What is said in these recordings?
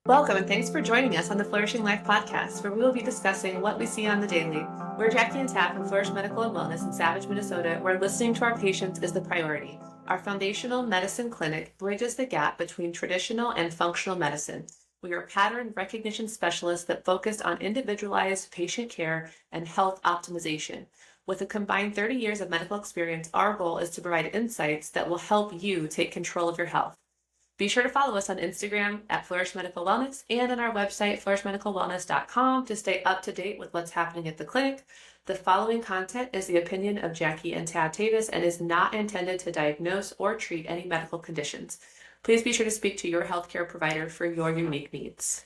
Welcome and thanks for joining us on the Flourishing Life podcast, where we will be discussing what we see on the daily. We're Jackie and Tad from Flourish Medical and Wellness in Savage, Minnesota, where listening to our patients is the priority. Our foundational medicine clinic bridges the gap between traditional and functional medicine. We are pattern recognition specialists that focus on individualized patient care and health optimization. With a combined 30 years of medical experience, our goal is to provide insights that will help you take control of your health. Be sure to follow us on Instagram at Flourish Medical Wellness and on our website, flourishmedicalwellness.com, to stay up to date with what's happening at the clinic. The following content is the opinion of Jackie and Tad Tewes and is not intended to diagnose or treat any medical conditions. Please be sure to speak to your healthcare provider for your unique needs.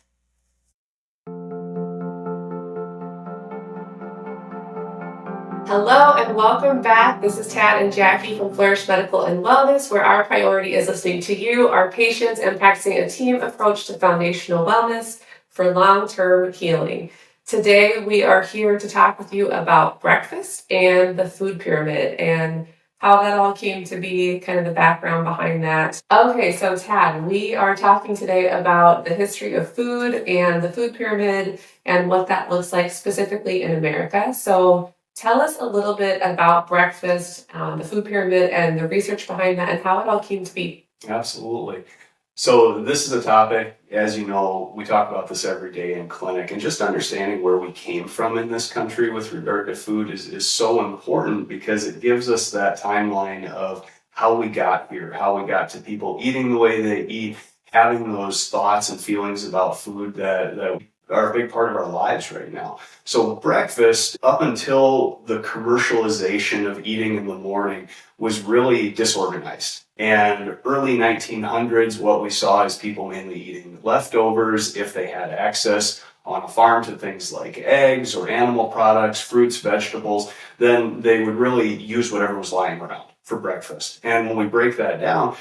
Hello and welcome back. This is Tad and Jackie from Flourish Medical and Wellness, where our priority is listening to you, our patients, and practicing a team approach to foundational wellness for long-term healing. Today, we are here to talk with you about breakfast and the food pyramid and how that all came to be, kind of the background behind that. Okay, so Tad, we are talking today about the history of food and the food pyramid and what that looks like specifically in America. So tell us a little bit about breakfast, the food pyramid, and the research behind that, and how it all came to be. Absolutely. So this is a topic, as you know, we talk about this every day in clinic, and just understanding where we came from in this country with regard to food is so important, because it gives us that timeline of how we got here, how we got to people eating the way they eat, having those thoughts and feelings about food that are a big part of our lives right now. So breakfast, up until the commercialization of eating in the morning, was really disorganized. And early 1900s, what we saw is people mainly eating leftovers if they had access on a farm to things like eggs or animal products, fruits, vegetables. Then they would really use whatever was lying around for breakfast. And when we break that down,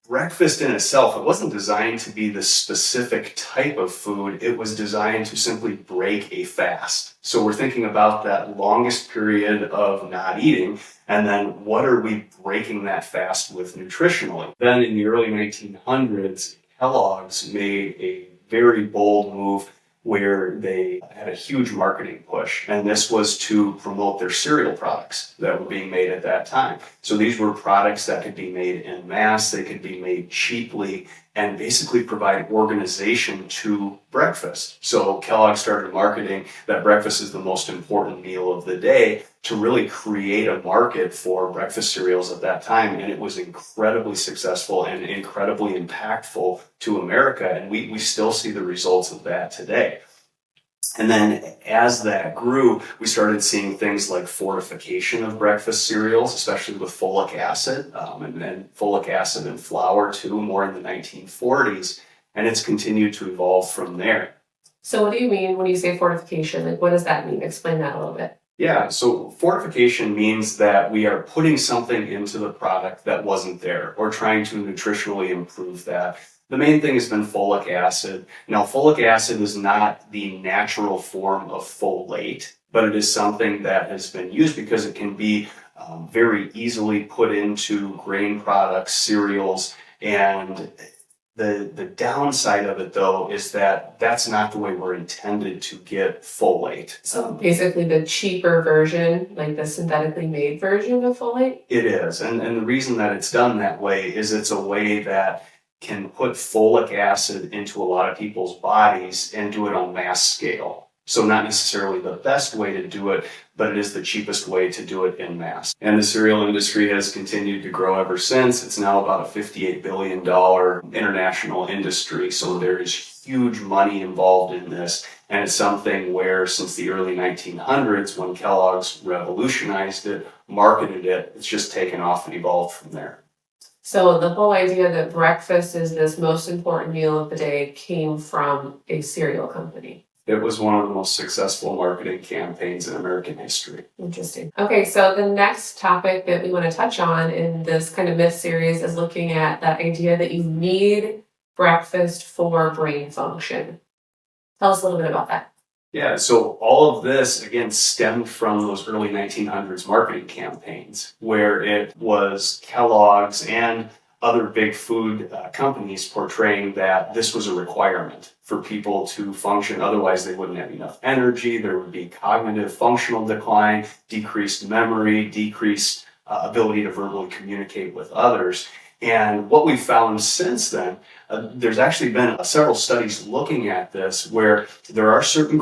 breakfast in itself, it wasn't designed to be the specific type of food. It was designed to simply break a fast. So we're thinking about that longest period of not eating, and then what are we breaking that fast with nutritionally? Then in the early 1900s, Kellogg's made a very bold move where they had a huge marketing push, and this was to promote their cereal products that were being made at that time. So these were products that could be made en masse, they could be made cheaply, and basically provide organization to breakfast. So Kellogg started marketing that breakfast is the most important meal of the day to really create a market for breakfast cereals at that time. And it was incredibly successful and incredibly impactful to America. And we still see the results of that today. And then as that grew, we started seeing things like fortification of breakfast cereals, especially with folic acid, and then folic acid in flour too, more in the 1940s. And it's continued to evolve from there. So what do you mean when you say fortification? Like, what does that mean? Explain that a little bit. Yeah, so fortification means that we are putting something into the product that wasn't there, or trying to nutritionally improve that. The main thing has been folic acid. Now, folic acid is not the natural form of folate, but it is something that has been used because it can be very easily put into grain products, cereals, and the downside of it, though, is that that's not the way we're intended to get folate. So basically the cheaper version, like the synthetically made version of folate? It is. And the reason that it's done that way is it's a way that can put folic acid into a lot of people's bodies and do it on mass scale. So not necessarily the best way to do it, but it is the cheapest way to do it in mass. And the cereal industry has continued to grow ever since. It's now about a $58 billion international industry. So there is huge money involved in this. And it's something where since the early 1900s, when Kellogg's revolutionized it, marketed it, it's just taken off and evolved from there. So the whole idea that breakfast is this most important meal of the day came from a cereal company. It was one of the most successful marketing campaigns in American history. Interesting. Okay, so the next topic that we want to touch on in this kind of myth series is looking at that idea that you need breakfast for brain function. Tell us a little bit about that. Yeah, so all of this, again, stemmed from those early 1900s marketing campaigns, where it was Kellogg's and other big food companies portraying that this was a requirement for people to function. Otherwise, they wouldn't have enough energy. There would be cognitive functional decline, decreased memory, decreased ability to verbally communicate with others. And what we've found since then, there's actually been several studies looking at this where there are certain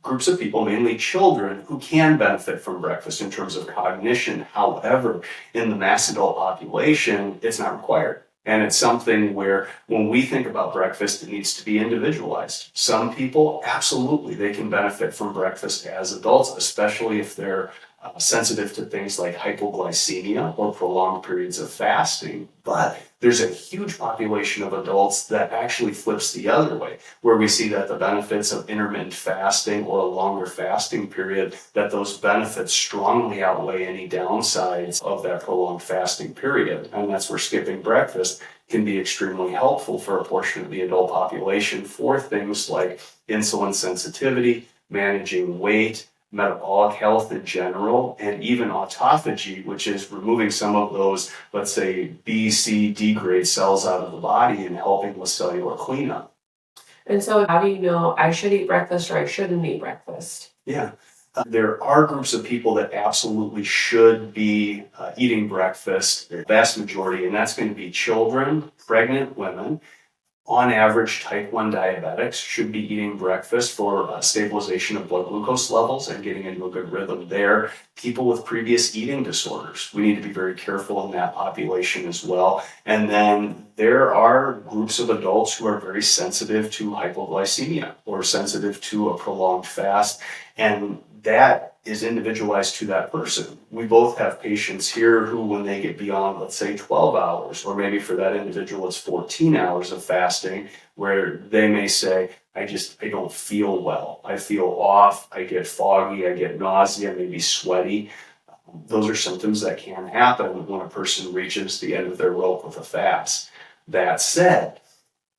groups of people, mainly children, who can benefit from breakfast in terms of cognition. However, in the mass adult population, it's not required. And it's something where when we think about breakfast, it needs to be individualized. Some people, absolutely, they can benefit from breakfast as adults, especially if they're sensitive to things like hypoglycemia or prolonged periods of fasting. But there's a huge population of adults that actually flips the other way, where we see that the benefits of intermittent fasting or a longer fasting period, that those benefits strongly outweigh any downsides of that prolonged fasting period. And that's where skipping breakfast can be extremely helpful for a portion of the adult population for things like insulin sensitivity, managing weight, metabolic health in general, and even autophagy, which is removing some of those, let's say, B, C, D grade cells out of the body and helping with cellular cleanup. And so how do you know I should eat breakfast or I shouldn't eat breakfast? Yeah. There are groups of people that absolutely should be eating breakfast, the vast majority, and that's going to be children, pregnant women. On average, type 1 diabetics should be eating breakfast for stabilization of blood glucose levels and getting into a good rhythm there. People with previous eating disorders, we need to be very careful in that population as well. And then there are groups of adults who are very sensitive to hypoglycemia or sensitive to a prolonged fast, and that is individualized to that person. We both have patients here who, when they get beyond, let's say, 12 hours, or maybe for that individual it's 14 hours of fasting, where they may say, I don't feel well. I feel off, I get foggy, I get nausea, maybe sweaty. Those are symptoms that can happen when a person reaches the end of their rope with a fast. That said,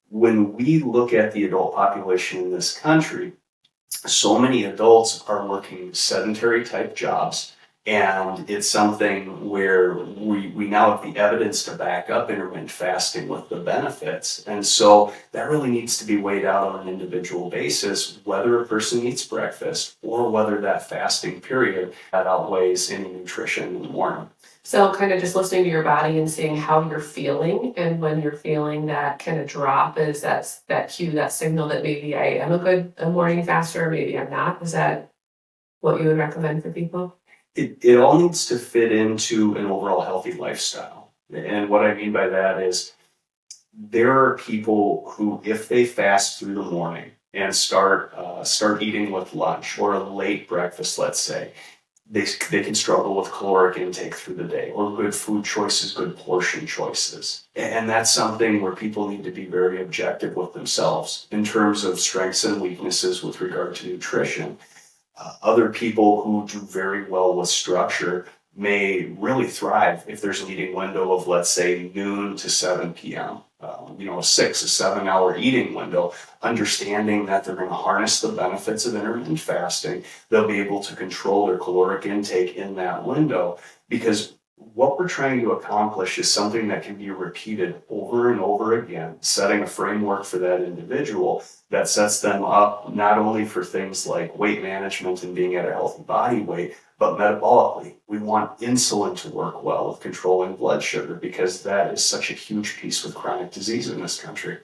when we look at the adult population in this country, so many adults are working sedentary type jobs, and it's something where we now have the evidence to back up intermittent fasting with the benefits. And so that really needs to be weighed out on an individual basis, whether a person eats breakfast or whether that fasting period that outweighs any nutrition in the morning. So kind of just listening to your body and seeing how you're feeling, and when you're feeling that kind of drop, is that cue, that signal that maybe I am a morning faster, or maybe I'm not. Is that what you would recommend for people? It all needs to fit into an overall healthy lifestyle. And what I mean by that is there are people who, if they fast through the morning and start eating with lunch or a late breakfast, let's say, they can struggle with caloric intake through the day, or good food choices, good portion choices. And that's something where people need to be very objective with themselves in terms of strengths and weaknesses with regard to nutrition. Other people who do very well with structure may really thrive if there's an eating window of, let's say, noon to 7 p.m. A 6-7 hour eating window, understanding that they're going to harness the benefits of intermittent fasting. They'll be able to control their caloric intake in that window, because what we're trying to accomplish is something that can be repeated over and over again, setting a framework for that individual that sets them up not only for things like weight management and being at a healthy body weight, but metabolically. We want insulin to work well with controlling blood sugar, because that is such a huge piece with chronic disease in this country.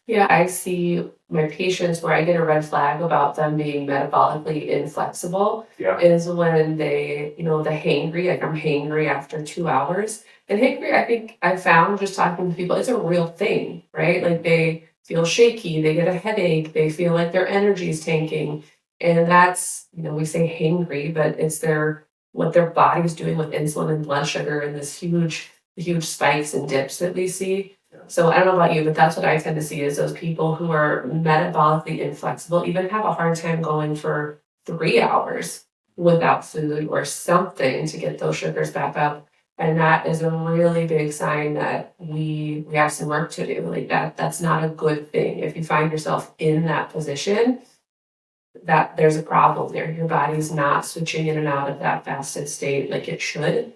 Yeah, I see my patients where I get a red flag about them being metabolically inflexible is when they, the hangry, like I'm hangry after 2 hours. And hangry, I think I found just talking to people, it's a real thing, right? Like they feel shaky, they get a headache, they feel like their energy is tanking. And that's, we say hangry, but it's what their body's doing with insulin and blood sugar and this huge spikes and dips that we see. So I don't know about you, but that's what I tend to see is those people who are metabolically inflexible even have a hard time going for 3 hours without food or something to get those sugars back up. And that is a really big sign that we have some work to do. Like that's not a good thing. If you find yourself in that position, that there's a problem there. Your body's not switching in and out of that fasted state like it should,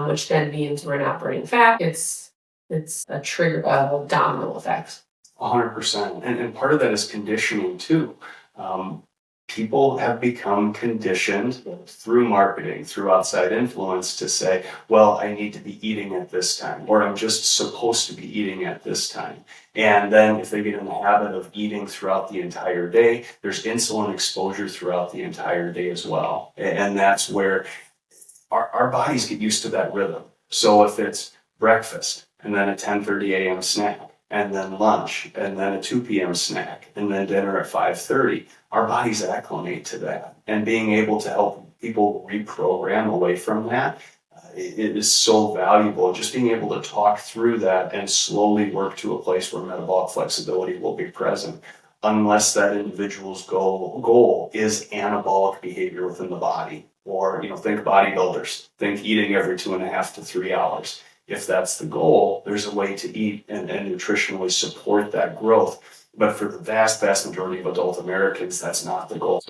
which then means we're not burning fat. It's it's a trigger, a domino effect. 100%. And part of that is conditioning too. People have become conditioned through marketing, through outside influence to say, well, I need to be eating at this time, or I'm just supposed to be eating at this time. And then if they get in the habit of eating throughout the entire day, there's insulin exposure throughout the entire day as well. And that's where our bodies get used to that rhythm. So if it's breakfast and then a 10:30 a.m. snack, and then lunch, and then a 2 p.m. snack, and then dinner at 5:30, our bodies acclimate to that. And being able to help people reprogram away from that, it is so valuable. Just being able to talk through that and slowly work to a place where metabolic flexibility will be present, unless that individual's goal is anabolic behavior within the body. Or, think bodybuilders, think eating every 2.5 to 3 hours. If that's the goal, there's a way to eat and nutritionally support that growth. But for the vast, vast majority of adult Americans, that's not the goal.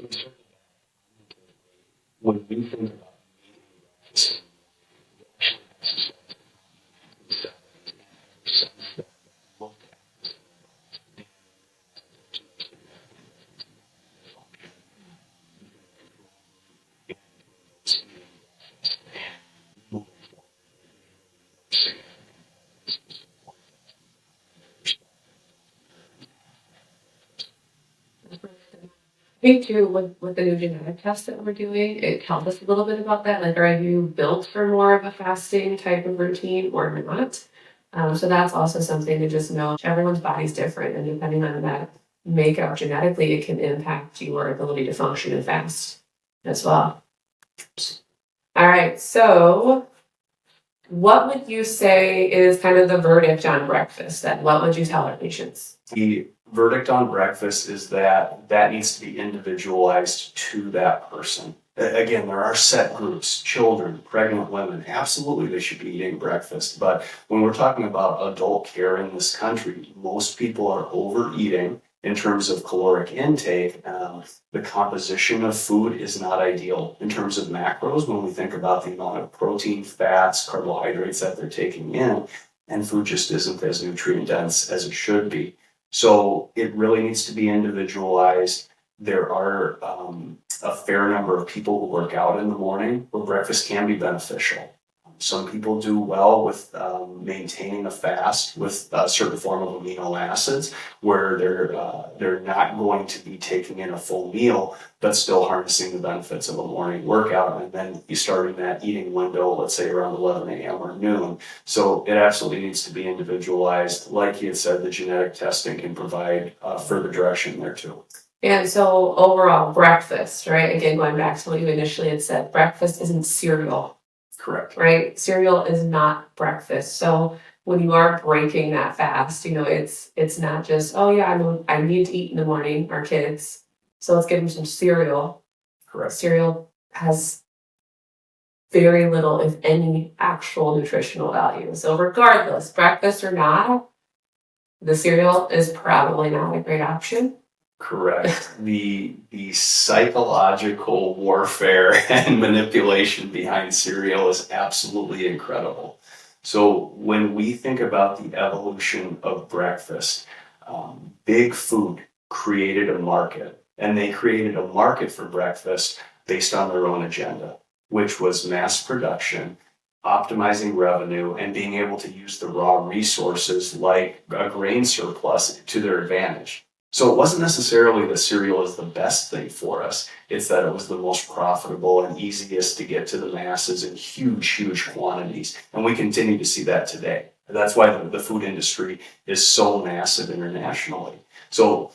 When we think about this, I think too, with the new genetic test that we're doing, it tells us a little bit about that. Like, are you built for more of a fasting type of routine or not? So that's also something to just know. Everyone's body's different, and depending on that makeup genetically, it can impact your ability to function and fast as well. All right, so what would you say is kind of the verdict on breakfast? And what would you tell our patients? The verdict on breakfast is that needs to be individualized to that person. Again, there are set groups, children, pregnant women, absolutely they should be eating breakfast. But when we're talking about adult care in this country, most people are overeating in terms of caloric intake. The composition of food is not ideal in terms of macros when we think about the amount of protein, fats, carbohydrates that they're taking in, and food just isn't as nutrient dense as it should be. So it really needs to be individualized. There are a fair number of people who work out in the morning where breakfast can be beneficial. Some people do well with maintaining a fast with a certain form of amino acids where they're not going to be taking in a full meal, but still harnessing the benefits of a morning workout. And then you start in that eating window, let's say around 11 a.m. or noon. So it absolutely needs to be individualized. Like you had said, the genetic testing can provide further direction there too. And so overall, breakfast, right? Again, going back to what you initially had said, breakfast isn't cereal. Correct. Right? Cereal is not breakfast. So when you are breaking that fast, it's not just, oh yeah, I need to eat in the morning, our kids. So let's give them some cereal. Correct. Cereal has very little, if any, actual nutritional value. So regardless, breakfast or not, the cereal is probably not a great option. Correct. The psychological warfare and manipulation behind cereal is absolutely incredible. So when we think about the evolution of breakfast, big food created a market, and they created a market for breakfast based on their own agenda, which was mass production, optimizing revenue, and being able to use the raw resources like a grain surplus to their advantage. So it wasn't necessarily that cereal is the best thing for us. It's that it was the most profitable and easiest to get to the masses in huge, huge quantities. And we continue to see that today. That's why the food industry is so massive internationally. So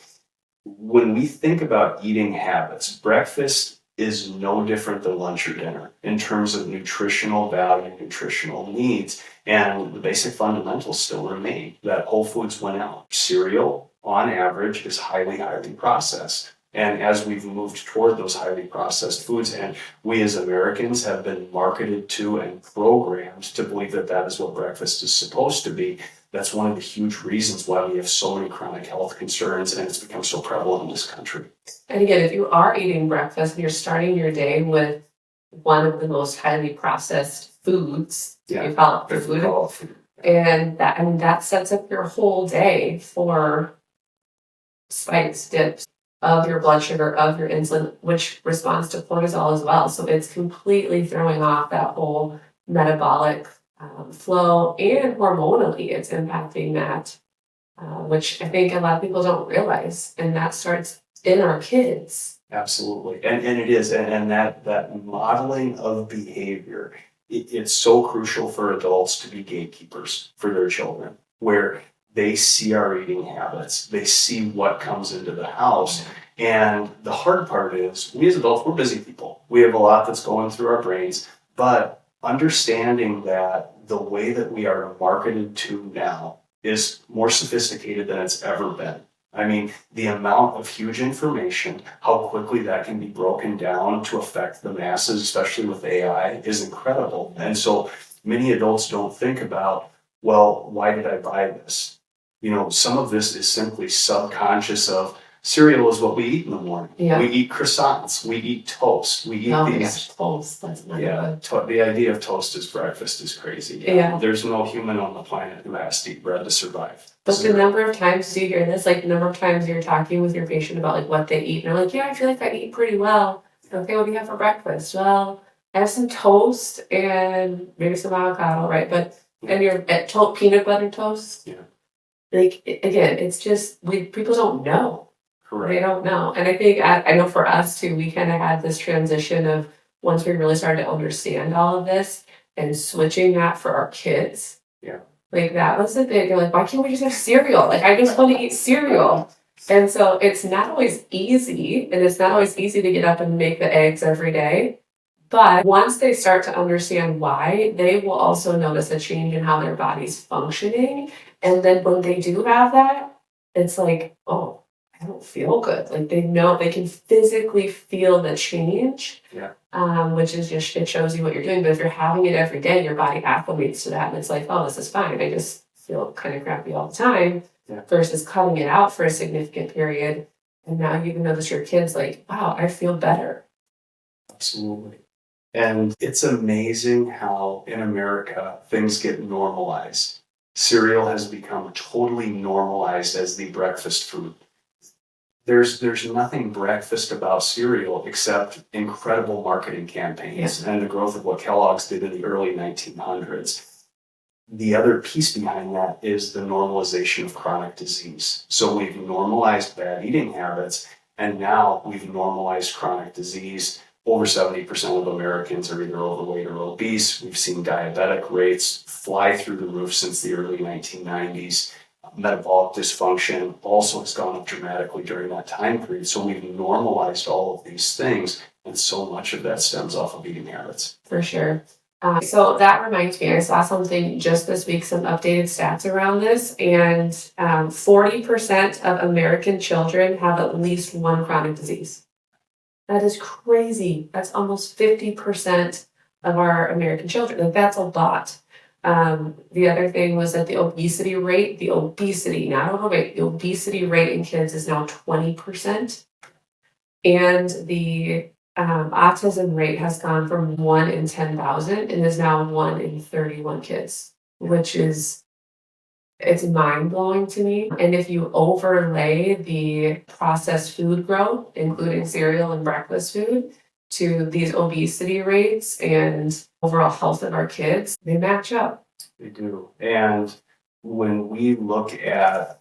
when we think about eating habits, breakfast is no different than lunch or dinner in terms of nutritional value, nutritional needs. And the basic fundamentals still remain that whole foods win out. Cereal, on average, is highly, highly processed. And as we've moved toward those highly processed foods, and we as Americans have been marketed to and programmed to believe that that is what breakfast is supposed to be, that's one of the huge reasons why we have so many chronic health concerns and it's become so prevalent in this country. And again, if you are eating breakfast and you're starting your day with one of the most highly processed foods, you call it food. And that sets up your whole day for spikes, dips of your blood sugar, of your insulin, which responds to cortisol as well. So it's completely throwing off that whole metabolic flow, and hormonally it's impacting that, which I think a lot of people don't realize. And that starts in our kids. Absolutely. And it is. And that modeling of behavior, it's so crucial for adults to be gatekeepers for their children, where they see our eating habits, they see what comes into the house. And the hard part is, we as adults, we're busy people. We have a lot that's going through our brains, but understanding that the way that we are marketed to now is more sophisticated than it's ever been. I mean, the amount of huge information, how quickly that can be broken down to affect the masses, especially with AI, is incredible. And so many adults don't think about, well, why did I buy this? Some of this is simply subconscious of cereal is what we eat in the morning. Yeah. We eat croissants, we eat toast, we eat these. Gosh, toast, that's not good. The idea of toast as breakfast is crazy. Yeah. There's no human on the planet who has to eat bread to survive. But the number of times you hear this, like the number of times you're talking with your patient about like what they eat, and they're like, yeah, I feel like I eat pretty well. Okay, what do you have for breakfast? Well, I have some toast and maybe some avocado, right? And you're at peanut butter toast. Yeah. Like, again, it's just, people don't know. Correct. They don't know. And I think, I know for us too, we kind of had this transition of once we really started to understand all of this and switching that for our kids. Yeah. Like, that was the big, you're like, why can't we just have cereal? Like, I just want to eat cereal. And so it's not always easy, and it's not always easy to get up and make the eggs every day. But once they start to understand why, they will also notice a change in how their body's functioning. And then when they do have that, it's like, oh, I don't feel good. Like, they know, they can physically feel the change. Yeah. Which is just, it shows you what you're doing. But if you're having it every day, your body acclimates to that. And it's like, oh, this is fine. I just feel kind of crappy all the time. Yeah. Versus cutting it out for a significant period. And now you can notice your kids like, wow, I feel better. Absolutely. And it's amazing how in America things get normalized. Cereal has become totally normalized as the breakfast food. There's nothing breakfast about cereal except incredible marketing campaigns and the growth of what Kellogg's did in the early 1900s. The other piece behind that is the normalization of chronic disease. So we've normalized bad eating habits, and now we've normalized chronic disease. Over 70% of Americans are either overweight or obese. We've seen diabetic rates fly through the roof since the early 1990s. Metabolic dysfunction also has gone up dramatically during that time period. So we've normalized all of these things, and so much of that stems off of eating habits. For sure. So that reminds me, I saw something just this week, some updated stats around this, and 40% of American children have at least one chronic disease. That is crazy. That's almost 50% of our American children. Like, that's a lot. The other thing was that the obesity rate, not overweight, the obesity rate in kids is now 20%. And the autism rate has gone from 1 in 10,000 and is now 1 in 31 kids, which is, it's mind-blowing to me. And if you overlay the processed food growth, including cereal and breakfast food, to these obesity rates and overall health of our kids, they match up. They do. And when we look at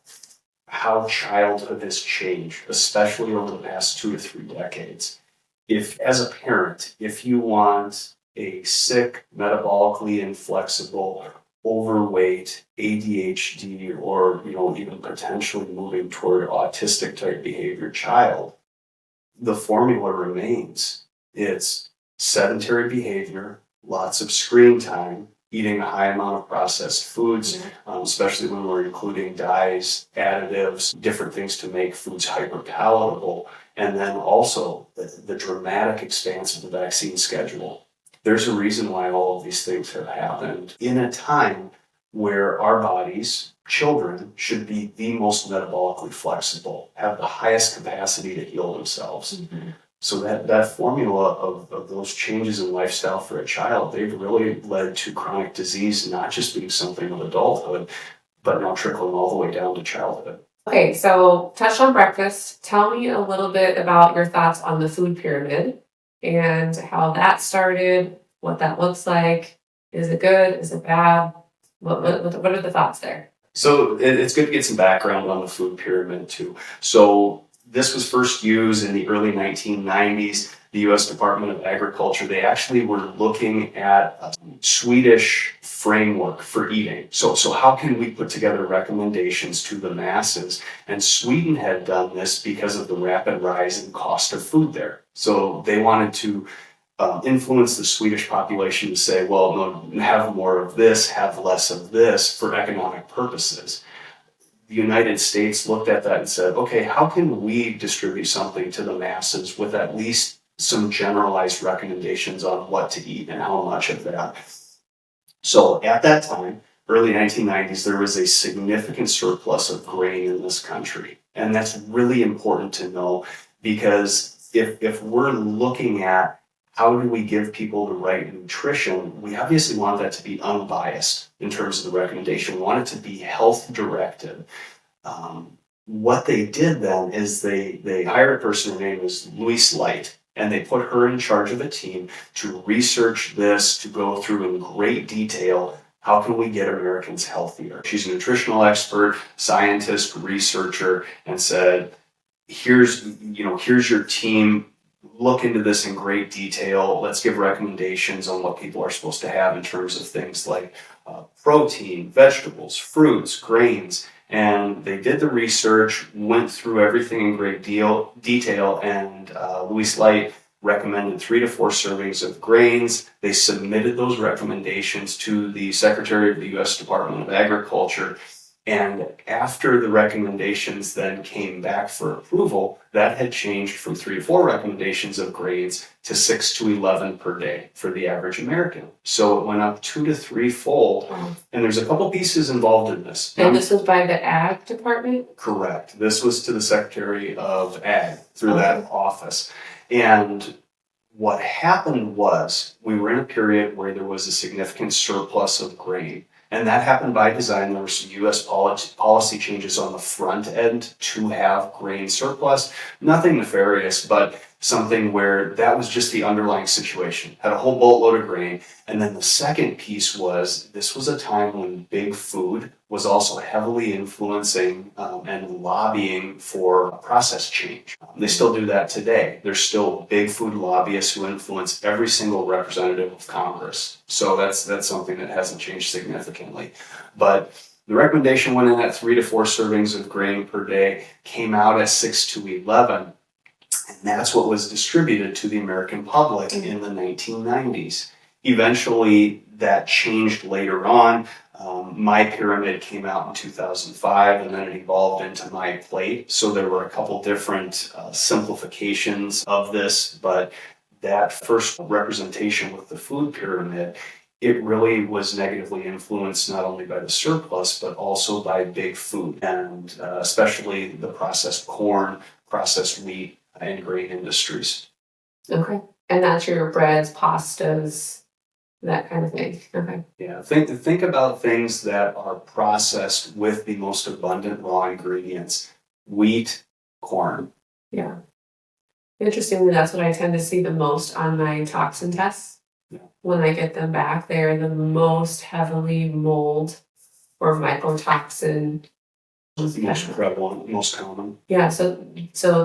how childhood has changed, especially over the past 2 to 3 decades, if as a parent, if you want a sick, metabolically inflexible, overweight, ADHD, or even potentially moving toward autistic type behavior child, the formula remains. It's sedentary behavior, lots of screen time, eating a high amount of processed foods, especially when we're including dyes, additives, different things to make foods hyper palatable, and then also the dramatic expanse of the vaccine schedule. There's a reason why all of these things have happened in a time where our bodies, children, should be the most metabolically flexible, have the highest capacity to heal themselves. So that formula of those changes in lifestyle for a child, they've really led to chronic disease not just being something of adulthood, but now trickling all the way down to childhood. Okay, so touched on breakfast. Tell me a little bit about your thoughts on the food pyramid and how that started, what that looks like. Is it good? Is it bad? What are the thoughts there? So it's good to get some background on the food pyramid too. So this was first used in the early 1990s. The U.S. Department of Agriculture, they actually were looking at a Swedish framework for eating. So how can we put together recommendations to the masses? And Sweden had done this because of the rapid rise in cost of food there. So they wanted to influence the Swedish population to say, well, no, have more of this, have less of this for economic purposes. The United States looked at that and said, okay, how can we distribute something to the masses with at least some generalized recommendations on what to eat and how much of that? So at that time, early 1990s, there was a significant surplus of grain in this country. And that's really important to know, because if we're looking at how do we give people the right nutrition, we obviously want that to be unbiased in terms of the recommendation. We want it to be health directed. What they did then is they hired a person, her name was Louise Light, and they put her in charge of a team to research this, to go through in great detail, how can we get Americans healthier? She's a nutritional expert, scientist, researcher, and said, here's your team. Look into this in great detail. Let's give recommendations on what people are supposed to have in terms of things like protein, vegetables, fruits, grains. And they did the research, went through everything in great detail, and Louise Light recommended 3 to 4 servings of grains. They submitted those recommendations to the Secretary of the U.S. Department of Agriculture. And after the recommendations then came back for approval, that had changed from 3 to 4 recommendations of grains to 6 to 11 per day for the average American. So it went up 2 to 3 fold. Wow. And there's a couple pieces involved in this. And this was by the Ag Department? Correct. This was to the Secretary of Ag through that office. And what happened was we were in a period where there was a significant surplus of grain. And that happened by design. There were some U.S. policy changes on the front end to have grain surplus. Nothing nefarious, but something where that was just the underlying situation. Had a whole boatload of grain. And then the second piece was, this was a time when big food was also heavily influencing and lobbying for process change. They still do that today. There's still big food lobbyists who influence every single representative of Congress. So that's something that hasn't changed significantly. But the recommendation went in at 3 to 4 servings of grain per day, came out at 6 to 11. And that's what was distributed to the American public in the 1990s. Eventually, that changed later on. My Pyramid came out in 2005, and then it evolved into My Plate. So there were a couple different simplifications of this, but that first representation with the food pyramid, it really was negatively influenced not only by the surplus, but also by big food, and especially the processed corn, processed wheat, and grain industries. Okay. And that's your breads, pastas, that kind of thing. Okay. Yeah, think about things that are processed with the most abundant raw ingredients: wheat, corn. Yeah. Interestingly, that's what I tend to see the most on my toxin tests. Yeah. When I get them back, they're the most heavily mold or mycotoxin. Most prevalent, most common. Yeah, so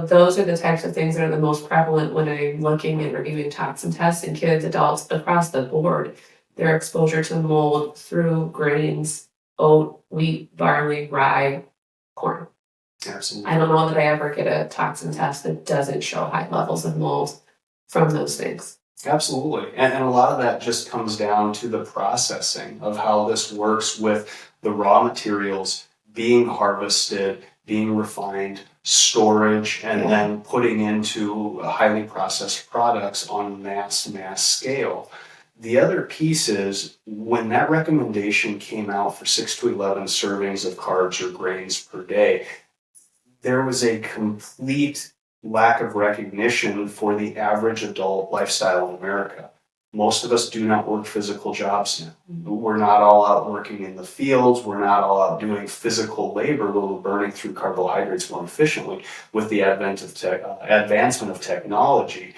those are the types of things that are the most prevalent when I'm looking and reviewing toxin tests in kids, adults, across the board. Their exposure to mold through grains, oat, wheat, barley, rye, corn. Absolutely. I don't know that I ever get a toxin test that doesn't show high levels of mold from those things. Absolutely. And a lot of that just comes down to the processing of how this works with the raw materials being harvested, being refined, storage, and then putting into highly processed products on mass scale. The other piece is, when that recommendation came out for 6 to 11 servings of carbs or grains per day, there was a complete lack of recognition for the average adult lifestyle in America. Most of us do not work physical jobs now. We're not all out working in the fields. We're not all out doing physical labor where we're burning through carbohydrates more efficiently. With the advancement of technology,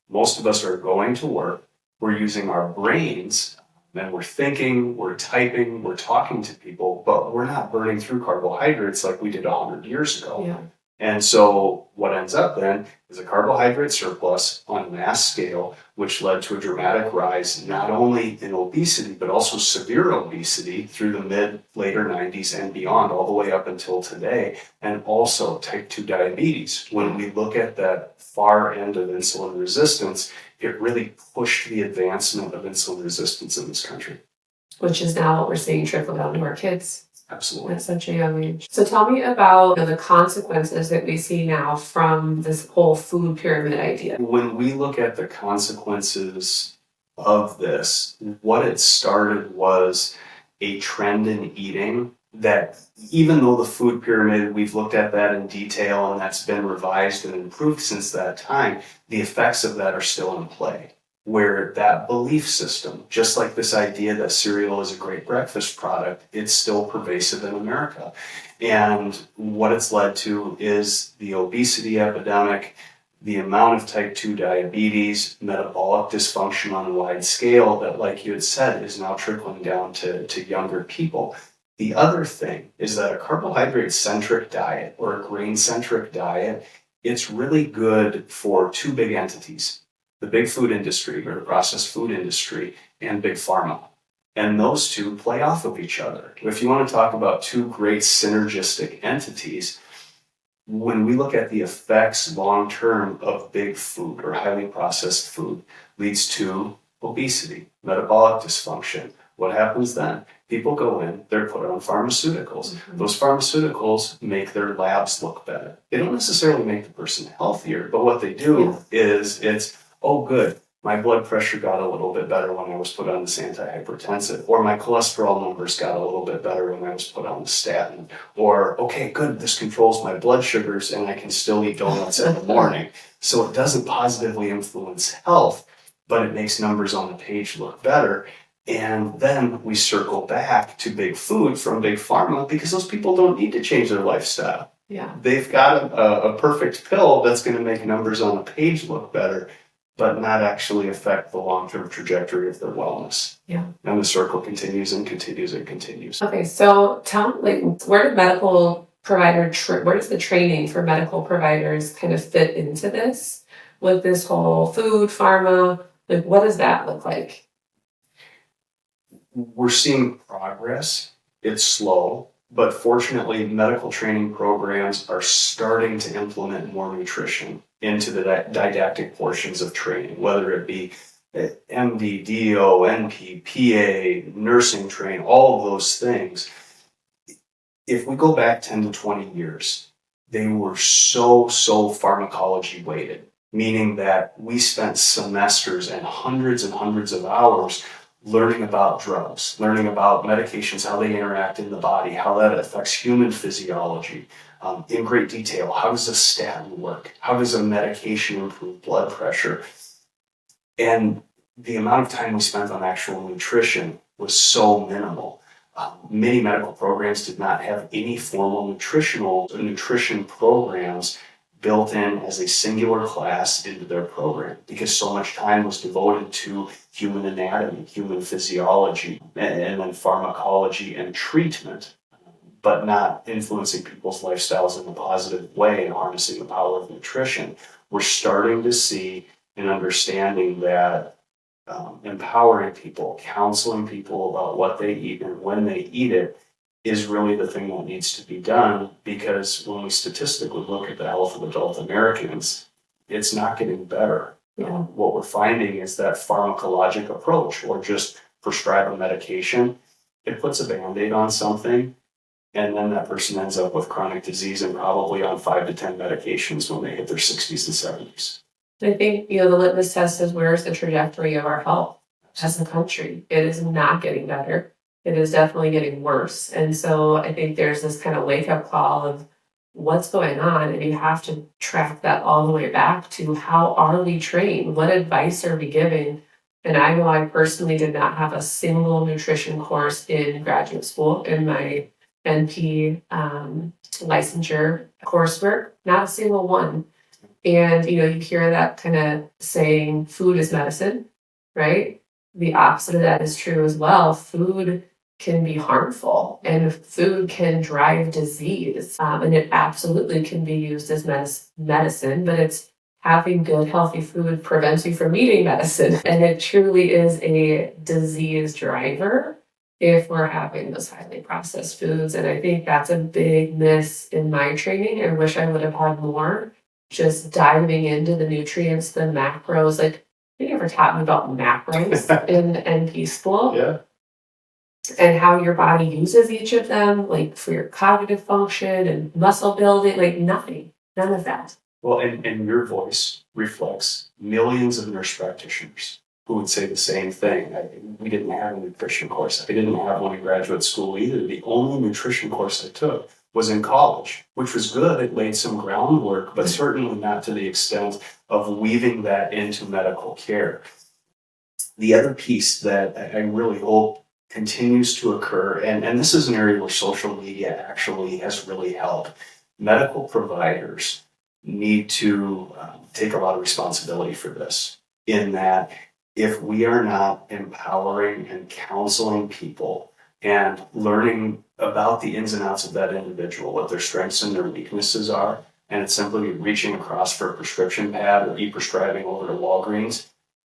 most of us are going to work. We're using our brains, and we're thinking, we're typing, we're talking to people, but we're not burning through carbohydrates like we did 100 years ago. Yeah. And so what ends up then is a carbohydrate surplus on a mass scale, which led to a dramatic rise, not only in obesity, but also severe obesity through the later 90s and beyond, all the way up until today, and also type 2 diabetes. When we look at that far end of insulin resistance, it really pushed the advancement of insulin resistance in this country. Which is now what we're seeing trickle down to our kids. Absolutely. At such a young age. So tell me about the consequences that we see now from this whole food pyramid idea. When we look at the consequences of this, what it started was a trend in eating that, even though the food pyramid, we've looked at that in detail and that's been revised and improved since that time, the effects of that are still in play. Where that belief system, just like this idea that cereal is a great breakfast product, it's still pervasive in America. And what it's led to is the obesity epidemic, the amount of type 2 diabetes, metabolic dysfunction on a wide scale that, like you had said, is now trickling down to younger people. The other thing is that a carbohydrate-centric diet or a grain-centric diet, it's really good for two big entities: the big food industry or the processed food industry and big pharma. And those two play off of each other. If you want to talk about two great synergistic entities, when we look at the effects long-term of big food or highly processed food, leads to obesity, metabolic dysfunction. What happens then? People go in, they're put on pharmaceuticals. Mm-hmm. Those pharmaceuticals make their labs look better. They don't necessarily make the person healthier, but what they do is oh, good, my blood pressure got a little bit better when I was put on this antihypertensive, or my cholesterol numbers got a little bit better when I was put on the statin, or, okay, good, this controls my blood sugars and I can still eat donuts in the morning. So it doesn't positively influence health, but it makes numbers on the page look better. And then we circle back to big food from big pharma because those people don't need to change their lifestyle. Yeah. They've got a perfect pill that's going to make numbers on the page look better, but not actually affect the long-term trajectory of their wellness. Yeah. And the circle continues and continues and continues. Okay, so tell me, where do medical provider, where does the training for medical providers kind of fit into this? With this whole food, pharma, what does that look like? We're seeing progress. It's slow, but fortunately, medical training programs are starting to implement more nutrition into the didactic portions of training, whether it be MD, DO, NP, PA, nursing train, all of those things. If we go back 10 to 20 years, they were so pharmacology weighted, meaning that we spent semesters and hundreds of hours learning about drugs, learning about medications, how they interact in the body, how that affects human physiology in great detail. How does a statin work? How does a medication improve blood pressure? And the amount of time we spent on actual nutrition was so minimal. Many medical programs did not have any formal nutrition programs built in as a singular class into their program because so much time was devoted to human anatomy, human physiology, and then pharmacology and treatment, but not influencing people's lifestyles in a positive way and harnessing the power of nutrition. We're starting to see an understanding that empowering people, counseling people about what they eat and when they eat it is really the thing that needs to be done, because when we statistically look at the health of adult Americans, it's not getting better. Yeah. What we're finding is that pharmacologic approach, or just prescribe a medication, it puts a Band-Aid on something, and then that person ends up with chronic disease and probably on 5 to 10 medications when they hit their 60s and 70s. I think, the litmus test is, where's the trajectory of our health as a country? It is not getting better. It is definitely getting worse. And so I think there's this kind of wake-up call of, what's going on? And you have to track that all the way back to how are we trained? What advice are we giving? And I know I personally did not have a single nutrition course in graduate school in my NP licensure coursework, not a single one. And you hear that kind of saying, food is medicine, right? The opposite of that is true as well. Food can be harmful and food can drive disease. And it absolutely can be used as medicine, but it's having good, healthy food prevents you from eating medicine. And it truly is a disease driver if we're having those highly processed foods. And I think that's a big miss in my training. I wish I would have had more, just diving into the nutrients, the macros. Like, you ever taught me about macros in NP school? Yeah. And how your body uses each of them, like for your cognitive function and muscle building, like nothing, none of that. Well, and your voice reflects millions of nurse practitioners who would say the same thing. We didn't have a nutrition course. I didn't have one in graduate school either. The only nutrition course I took was in college, which was good. It laid some groundwork, but certainly not to the extent of weaving that into medical care. The other piece that I really hope continues to occur, and this is an area where social media actually has really helped. Medical providers need to take a lot of responsibility for this, in that if we are not empowering and counseling people and learning about the ins and outs of that individual, what their strengths and their weaknesses are, and it's simply reaching across for a prescription pad or e-prescribing over to Walgreens,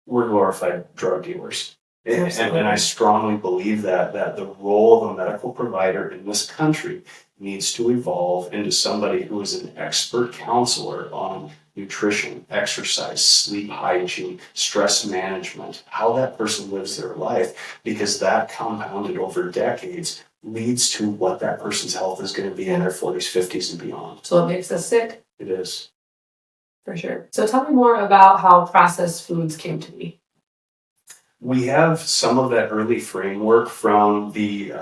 we're glorified drug dealers. And I strongly believe that the role of a medical provider in this country needs to evolve into somebody who is an expert counselor on nutrition, exercise, sleep hygiene, stress management, how that person lives their life, because that compounded over decades leads to what that person's health is going to be in their 40s, 50s, and beyond. So it makes us sick. It is. For sure. So tell me more about how processed foods came to be. We have some of that early framework from the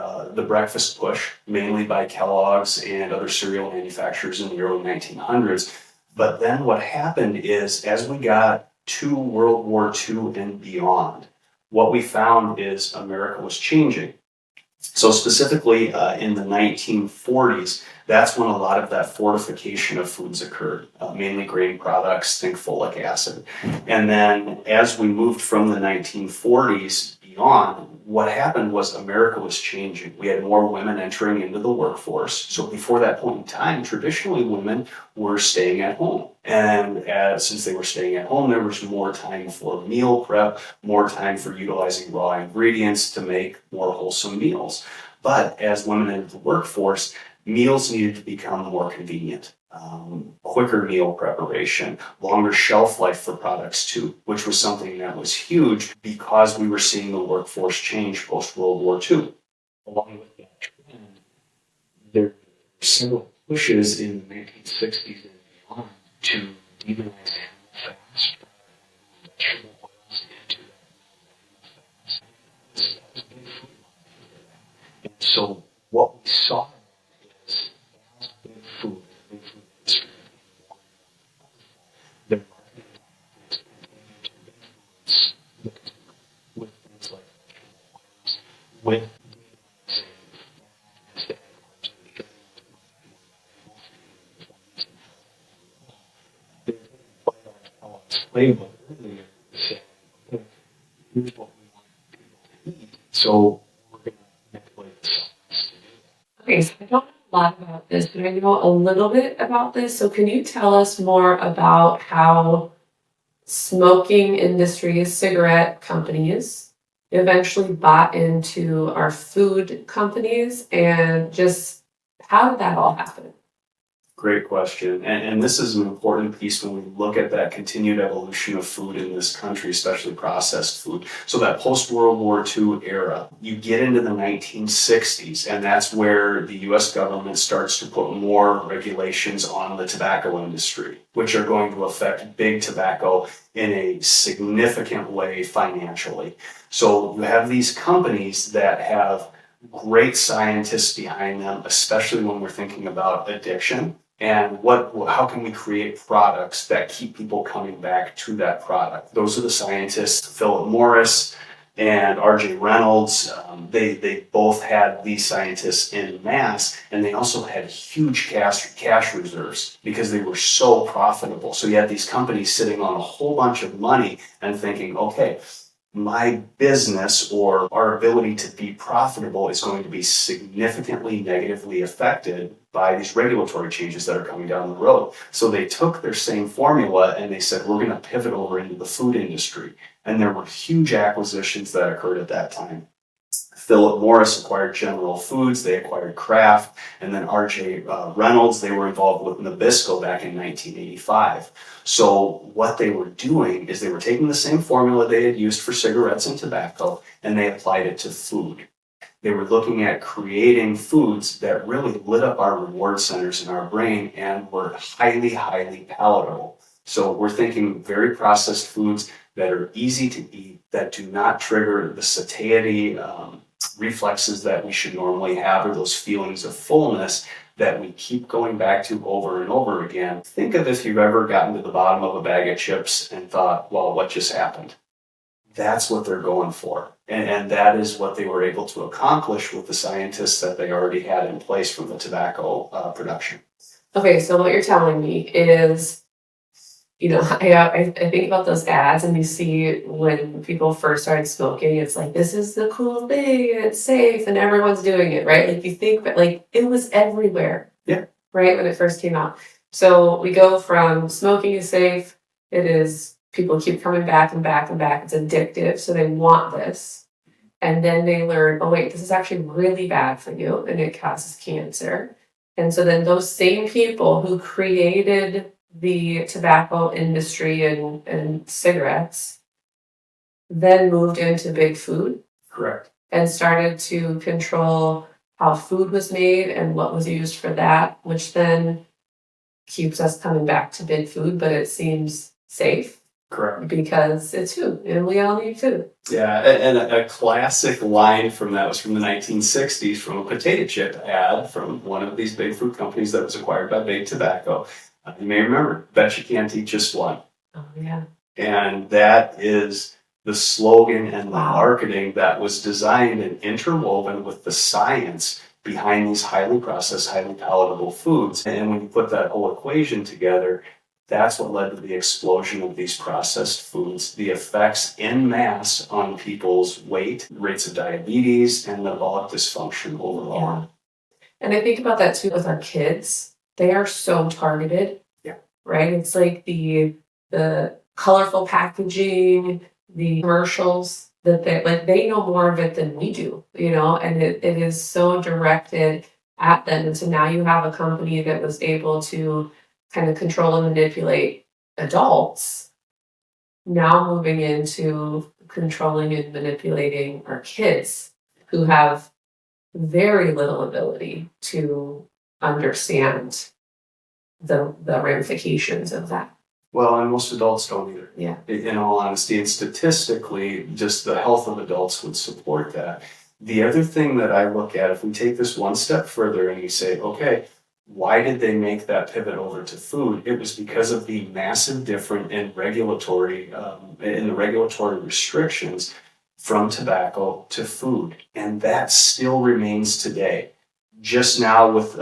breakfast push, mainly by Kellogg's and other cereal manufacturers in the early 1900s. But then what happened is, as we got to World War II and beyond, what we found is America was changing. So specifically in the 1940s, that's when a lot of that fortification of foods occurred, mainly grain products, think folic acid. And then as we moved from the 1940s beyond, what happened was America was changing. We had more women entering into the workforce. So before that point in time, traditionally women were staying at home. And since they were staying at home, there was more time for meal prep, more time for utilizing raw ingredients to make more wholesome meals. But as women entered the workforce, meals needed to become more convenient. Quicker meal preparation, longer shelf life for products too, which was something that was huge because we were seeing the workforce change post-World War II. Along with that trend, there were several pushes in the 1960s and beyond to demonize animal fats, vegetable oils into that fats. That was a big food line for that. And so what we saw is as big food industry their marketing tactics continued to influence the consumer with things like vegetable oils, with demonizing fat as the part of the journey to make that more valuable for you. They're quite on Kellogg's playbook earlier to say, okay, here's what we want people to eat, so we're going to manipulate the science to do that. Okay, so I don't know a lot about this, but I know a little bit about this. So can you tell us more about how smoking industries, cigarette companies, eventually bought into our food companies, and just how did that all happen? Great question. And this is an important piece when we look at that continued evolution of food in this country, especially processed food. So that post-World War II era, you get into the 1960s, and that's where the US government starts to put more regulations on the tobacco industry, which are going to affect big tobacco in a significant way financially. So you have these companies that have great scientists behind them, especially when we're thinking about addiction. and how can we create products that keep people coming back to that product. Those are the scientists, Philip Morris and R.J. Reynolds. They both had these scientists in mass, and they also had huge cash reserves because they were so profitable. So you had these companies sitting on a whole bunch of money and thinking, okay, my business or our ability to be profitable is going to be significantly negatively affected by these regulatory changes that are coming down the road. So they took their same formula and they said, we're going to pivot over into the food industry. And there were huge acquisitions that occurred at that time. Philip Morris acquired General Foods, they acquired Kraft, and then R.J. Reynolds, they were involved with Nabisco back in 1985. So what they were doing is they were taking the same formula they had used for cigarettes and tobacco, and they applied it to food. They were looking at creating foods that really lit up our reward centers in our brain and were highly, highly palatable. So we're thinking very processed foods that are easy to eat, that do not trigger the satiety reflexes that we should normally have, or those feelings of fullness that we keep going back to over and over again. Think of if you've ever gotten to the bottom of a bag of chips and thought, well, what just happened? That's what they're going for. And that is what they were able to accomplish with the scientists that they already had in place from the tobacco production. Okay, so what you're telling me is, I think about those ads, and you see when people first started smoking, it's like, this is the cool thing, and it's safe, and everyone's doing it, right? Like, you think, but like, it was everywhere. Yeah. Right, when it first came out. So we go from smoking is safe, it is, people keep coming back and back and back, it's addictive, so they want this. And then they learn, oh wait, this is actually really bad for you, and it causes cancer. And so then those same people who created the tobacco industry and cigarettes then moved into big food. Correct. And started to control how food was made and what was used for that, which then keeps us coming back to big food, but it seems safe. Correct. Because it's food, and we all need food. Yeah, and a classic line from that was from the 1960s, from a potato chip ad from one of these big food companies that was acquired by Big Tobacco. You may remember, bet you can't eat just one. Oh, yeah. And that is the slogan and the marketing that was designed and interwoven with the science behind these highly processed, highly palatable foods. And when you put that whole equation together, that's what led to the explosion of these processed foods, the effects en masse on people's weight, rates of diabetes, and metabolic dysfunction overall. Yeah. And I think about that too with our kids. They are so targeted. Yeah. Right? It's like the colorful packaging, the commercials that they know more of it than we do, and it is so directed at them. And so now you have a company that was able to kind of control and manipulate adults, now moving into controlling and manipulating our kids who have very little ability to understand the ramifications of that. Well, and most adults don't either. Yeah. In all honesty, and statistically, just the health of adults would support that. The other thing that I look at, if we take this one step further and you say, okay, why did they make that pivot over to food? It was because of the massive difference in the regulatory restrictions from tobacco to food. And that still remains today. Just now with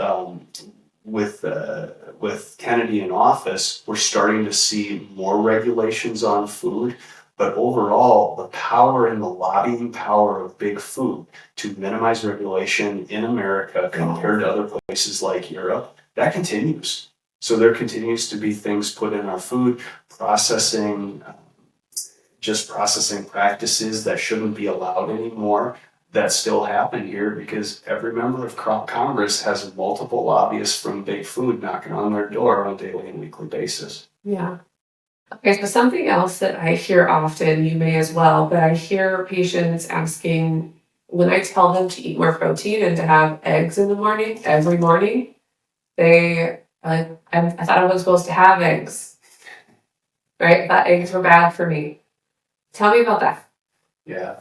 Kennedy in office, we're starting to see more regulations on food, but overall, the power and the lobbying power of big food to minimize regulation in America compared to other places like Europe, that continues. So there continues to be things put in our food, processing practices that shouldn't be allowed anymore, that still happen here because every member of Congress has multiple lobbyists from big food knocking on their door on a daily and weekly basis. Yeah. Okay, so something else that I hear often, you may as well, but I hear patients asking, when I tell them to eat more protein and to have eggs in the morning, every morning, I thought I wasn't supposed to have eggs. Right? I thought eggs were bad for me. Tell me about that. Yeah.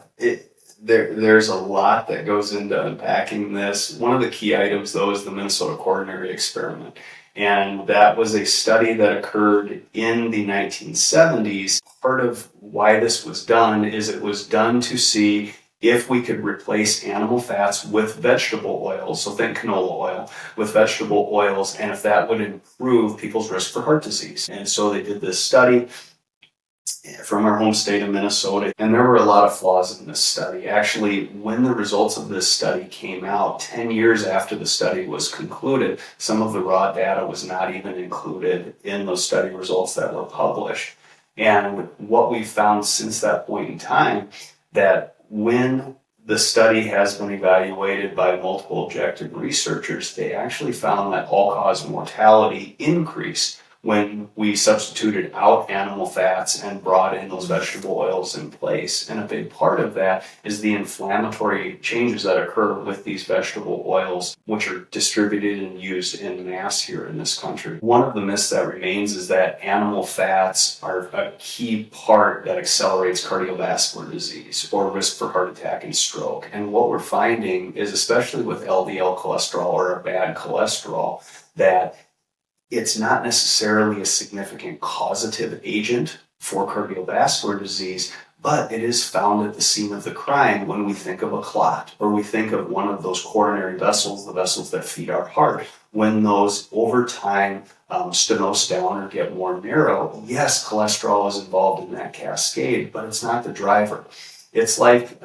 There's a lot that goes into unpacking this. One of the key items, though, is the Minnesota Coronary Experiment. And that was a study that occurred in the 1970s. Part of why this was done is it was done to see if we could replace animal fats with vegetable oils, so think canola oil, with vegetable oils, and if that would improve people's risk for heart disease. And so they did this study from our home state of Minnesota, and there were a lot of flaws in this study. Actually, when the results of this study came out, 10 years after the study was concluded, some of the raw data was not even included in those study results that were published. And what we found since that point in time, that when the study has been evaluated by multiple objective researchers, they actually found that all-cause mortality increased when we substituted out animal fats and brought in those vegetable oils in place. And a big part of that is the inflammatory changes that occur with these vegetable oils, which are distributed and used in mass here in this country. One of the myths that remains is that animal fats are a key part that accelerates cardiovascular disease or risk for heart attack and stroke. And what we're finding is, especially with LDL cholesterol or a bad cholesterol, that it's not necessarily a significant causative agent for cardiovascular disease, but it is found at the scene of the crime when we think of a clot or we think of one of those coronary vessels, the vessels that feed our heart. When those over time stenose down or get more narrow, yes, cholesterol is involved in that cascade, but it's not the driver. It's like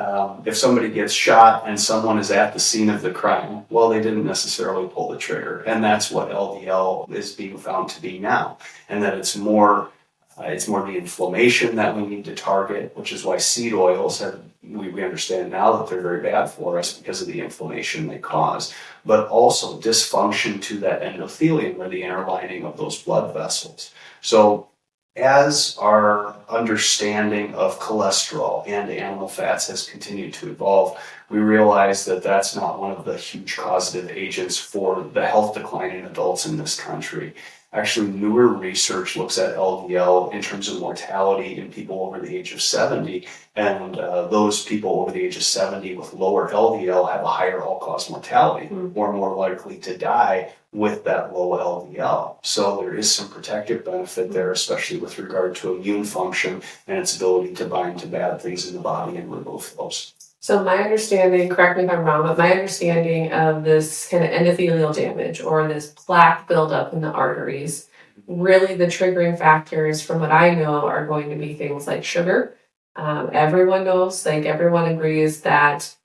if somebody gets shot and someone is at the scene of the crime, well, they didn't necessarily pull the trigger. And that's what LDL is being found to be now. And that it's more the inflammation that we need to target, which is why seed oils we understand now that they're very bad for us because of the inflammation they cause, but also dysfunction to that endothelium or the inner lining of those blood vessels. So as our understanding of cholesterol and animal fats has continued to evolve, we realize that that's not one of the huge causative agents for the health decline in adults in this country. Actually, newer research looks at LDL in terms of mortality in people over the age of 70, and those people over the age of 70 with lower LDL have a higher all-cause mortality or more likely to die with that low LDL. So there is some protective benefit there, especially with regard to immune function and its ability to bind to bad things in the body and remove those. So my understanding, correct me if I'm wrong, but my understanding of this kind of endothelial damage or this plaque buildup in the arteries, really the triggering factors from what I know are going to be things like sugar. Everyone knows, like everyone agrees that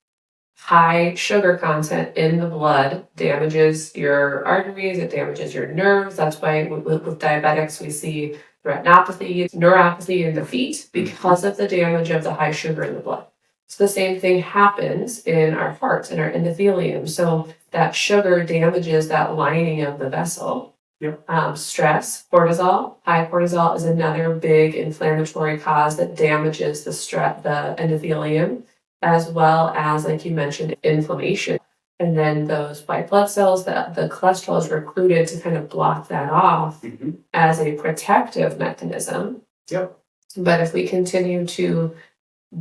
high sugar content in the blood damages your arteries, it damages your nerves. That's why with diabetics we see retinopathy, neuropathy in the feet because of the damage of the high sugar in the blood. So the same thing happens in our hearts, in our endothelium. So that sugar damages that lining of the vessel. Yep. Stress, cortisol. High cortisol is another big inflammatory cause that damages the endothelium, as well as, like you mentioned, inflammation. And then those white blood cells, the cholesterol is recruited to kind of block that off as a protective mechanism. Yep. But if we continue to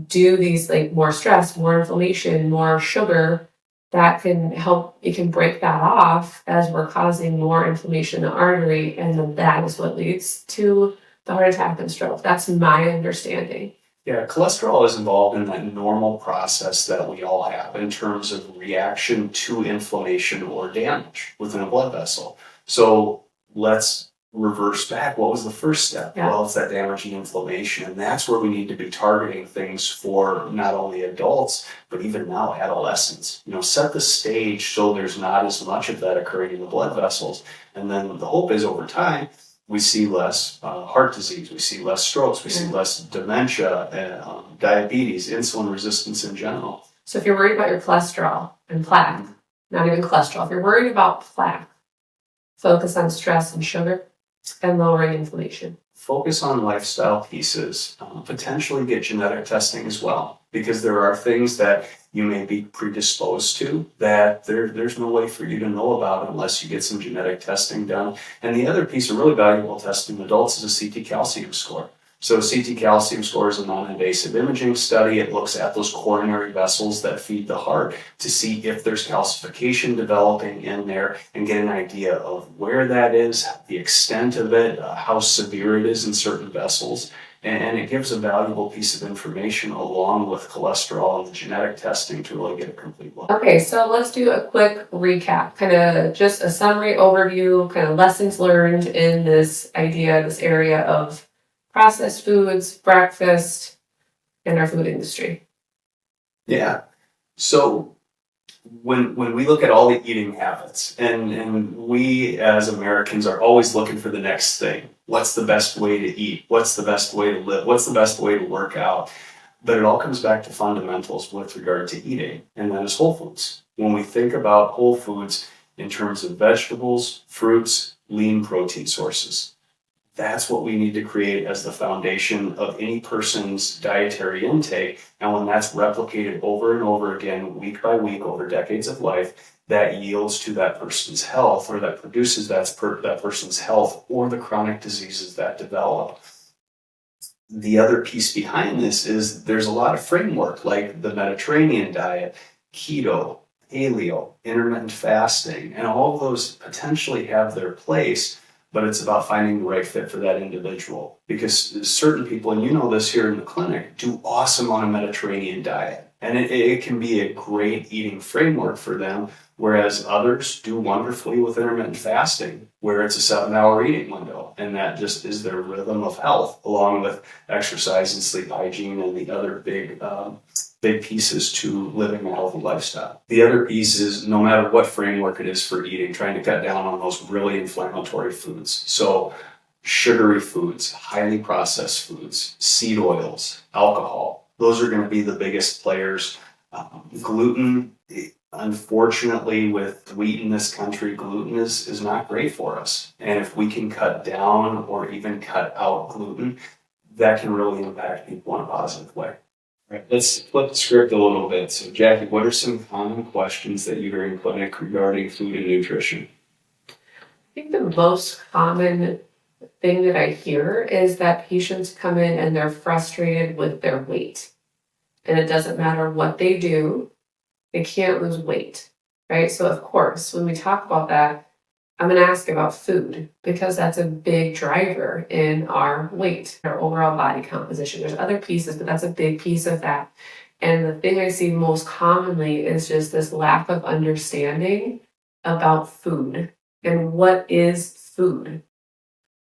do these, like more stress, more inflammation, more sugar, that can help, it can break that off as we're causing more inflammation in the artery, and then that is what leads to the heart attack and stroke. That's my understanding. Yeah, cholesterol is involved in that normal process that we all have in terms of reaction to inflammation or damage within a blood vessel. So let's reverse back. What was the first step? Yeah. Well, it's that damaging inflammation. And that's where we need to be targeting things for not only adults, but even now adolescents. Set the stage so there's not as much of that occurring in the blood vessels. And then the hope is over time, we see less heart disease, we see less strokes, we see less dementia, diabetes, insulin resistance in general. So if you're worried about your cholesterol and plaque, not even cholesterol, if you're worried about plaque, focus on stress and sugar and lowering inflammation. Focus on lifestyle pieces, potentially get genetic testing as well, because there are things that you may be predisposed to that there's no way for you to know about unless you get some genetic testing done. And the other piece of really valuable testing in adults is a CT calcium score. So CT calcium score is a non-invasive imaging study. It looks at those coronary vessels that feed the heart to see if there's calcification developing in there and get an idea of where that is, the extent of it, how severe it is in certain vessels. And it gives a valuable piece of information along with cholesterol and the genetic testing to really get a complete look. Okay, so let's do a quick recap, kind of just a summary overview, kind of lessons learned in this area of processed foods, breakfast, and our food industry. Yeah. So when we look at all the eating habits, and we as Americans are always looking for the next thing. What's the best way to eat? What's the best way to live? What's the best way to work out? But it all comes back to fundamentals with regard to eating, and that is whole foods. When we think about whole foods in terms of vegetables, fruits, lean protein sources, that's what we need to create as the foundation of any person's dietary intake. And when that's replicated over and over again, week by week, over decades of life, that yields to that person's health, or that produces that person's health or the chronic diseases that develop. The other piece behind this is there's a lot of framework, like the Mediterranean diet, keto, paleo, intermittent fasting, and all of those potentially have their place. But it's about finding the right fit for that individual. Because certain people, and you know this here in the clinic, do awesome on a Mediterranean diet. And it can be a great eating framework for them, whereas others do wonderfully with intermittent fasting, where it's a 7-hour eating window. And that just is their rhythm of health, along with exercise and sleep hygiene and the other big pieces to living a healthy lifestyle. The other piece is, no matter what framework it is for eating, trying to cut down on those really inflammatory foods. So sugary foods, highly processed foods, seed oils, alcohol, those are going to be the biggest players. Gluten, unfortunately, with wheat in this country, gluten is not great for us. And if we can cut down or even cut out gluten, that can really impact people in a positive way. Right. Let's flip the script a little bit. So, Jackie, what are some common questions that you hear in clinic regarding food and nutrition? I think the most common thing that I hear is that patients come in and they're frustrated with their weight. And it doesn't matter what they do, they can't lose weight, right? So, of course, when we talk about that, I'm going to ask about food, because that's a big driver in our weight, our overall body composition. There's other pieces, but that's a big piece of that. And the thing I see most commonly is just this lack of understanding about food and what is food.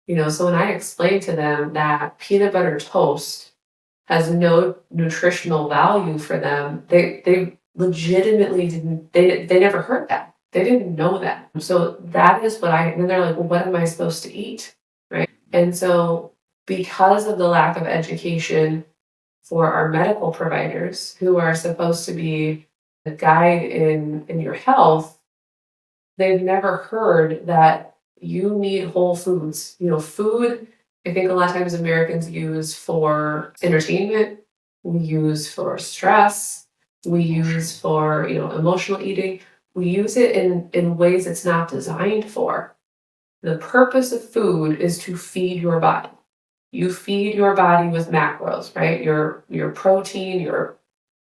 So when I explain to them that peanut butter toast has no nutritional value for them, they legitimately didn't, they never heard that. They didn't know that. So that is and they're like, well, what am I supposed to eat? Right. And so because of the lack of education for our medical providers, who are supposed to be the guide in your health, they've never heard that you need whole foods. Food, I think a lot of times Americans use for entertainment, we use for stress, we use for, emotional eating. We use it in ways it's not designed for. The purpose of food is to feed your body. You feed your body with macros, right? Your protein, your